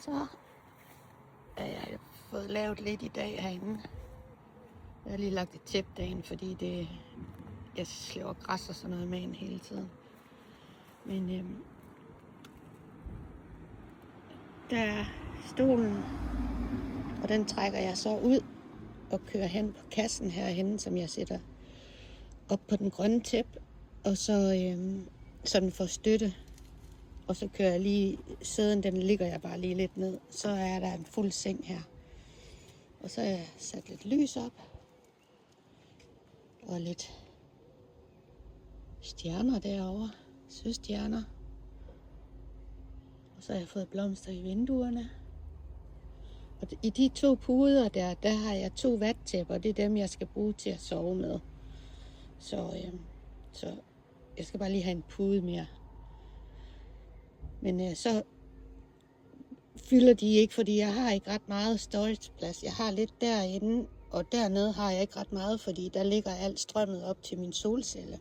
Så er jeg fået lavet lidt i dag herinde. Jeg har lige lagt et tæppe derind, fordi jeg slæver græs og sådan noget med ind hele tiden. Men der er stolen, og den trækker jeg så ud og kører hen på kassen herhenne, som jeg sætter op på den grønne tæppe, og så den får støtte. Og så kører jeg lige sæden, den ligger jeg bare lige lidt ned. Så er der en fuld seng her. Og så har jeg sat lidt lys op. Og lidt stjerner derovre. Søstjerner. Og så har jeg fået blomster i vinduerne. Og i de 2 puder der har jeg 2 vattæpper. Det er dem, jeg skal bruge til at sove med. Så jeg skal bare lige have en pude mere. Men så fylder de ikke, fordi jeg har ikke ret meget storageplads. Jeg har lidt derinde, og dernede har jeg ikke ret meget, fordi der ligger alt strømmet op til min solcelle.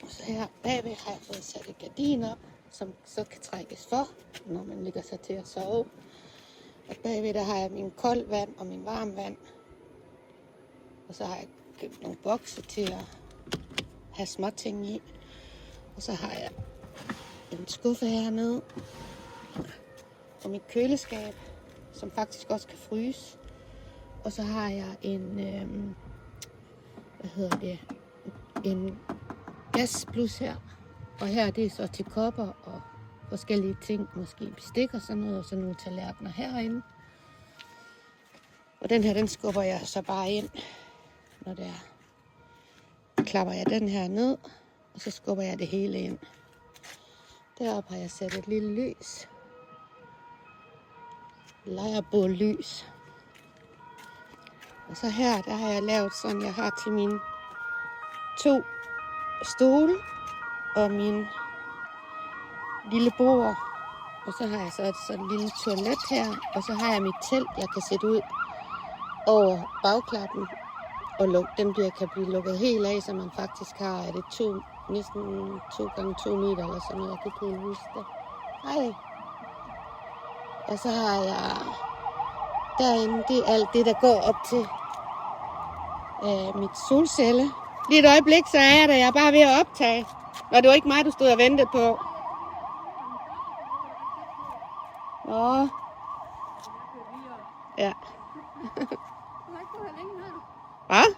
Og så her bagved har jeg fået sat et gardin op, som så kan trækkes for, når man ligger sig til at sove. Og bagved der har jeg min kold vand og min varm vand. Og så har jeg købt nogle bokse til at have småting i. Og så har jeg en skuffe hernede. Og mit køleskab, som faktisk også kan fryse. Og så har jeg en gasblus her. Og her det er så til kopper og forskellige ting, måske bestik og sådan noget, og så nogle tallerkener herinde. Og den her, den skubber jeg så bare ind, når det er. Klapper jeg den her ned, og så skubber jeg det hele ind. Deroppe har jeg sat et lille lys. Lejrebål-lys. Og så her, der har jeg lavet sådan, jeg har til mine 2 stole og min lille bord. Og så har jeg så sådan et lille toilet her, og så har jeg mit telt, jeg kan sætte ud over bagklappen. Og den kan blive lukket helt af, så man faktisk har, er det næsten 2 gange 2 meter eller sådan noget, jeg kan ikke helt huske det. Hej. Og så har jeg derinde, det er alt det, der går op til mit solcelle. Lige et øjeblik, så er jeg der, jeg er bare ved at optage. Nå, det var ikke mig, du stod og ventede på. Nå. Ja. Hvad?